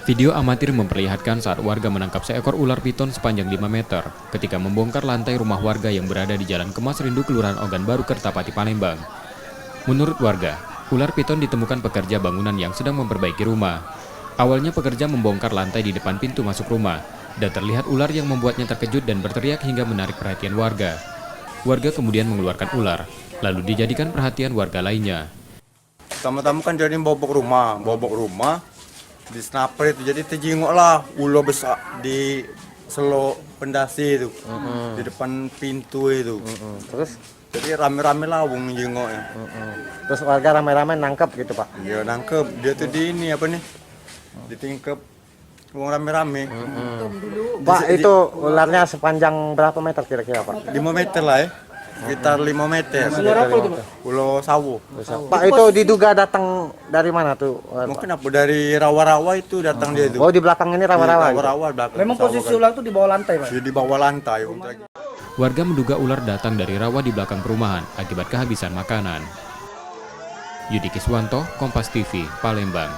Video amatir memperlihatkan saat warga menangkap seekor ular piton sepanjang 5 meter ketika membongkar lantai rumah warga yang berada di Jalan Kemas Rindu, Kelurahan Ogan Baru, Kertapati, Palembang. Menurut warga, ular piton ditemukan pekerja bangunan yang sedang memperbaiki rumah. Awalnya pekerja membongkar lantai di depan pintu masuk rumah, dan terlihat ular yang membuatnya terkejut dan berteriak hingga menarik perhatian warga. Warga kemudian mengeluarkan ular, lalu dijadikan perhatian warga lainnya. Pertama-tama kan jadi bobok rumah di snaper itu, jadi terjengoklah ular besar di selok pendasi itu, di depan pintu itu. Terus Jadi rame-rame lah wong jengoknya. terus warga ramai-ramai nangkep gitu Pak. Dia nangkep, dia tuh di ini apa nih, ditingkep wong rame-rame. Pak itu ularnya sepanjang berapa meter kira-kira Pak? 5 meter lah ya, sekitar 5 meter. Pulau Sawo. Pak itu diduga datang dari mana tuh? Mungkin apa dari rawa-rawa itu datang dia itu. Oh di belakang ini rawa-rawa. Gitu. Rawa-rawa belakang. Memang Sawo posisi kan. ular itu di bawah lantai, Pak? Dia di bawah lantai. Warga menduga ular datang dari rawa di belakang perumahan akibat kehabisan makanan. Yudi Kiswanto, Kompas TV, Palembang.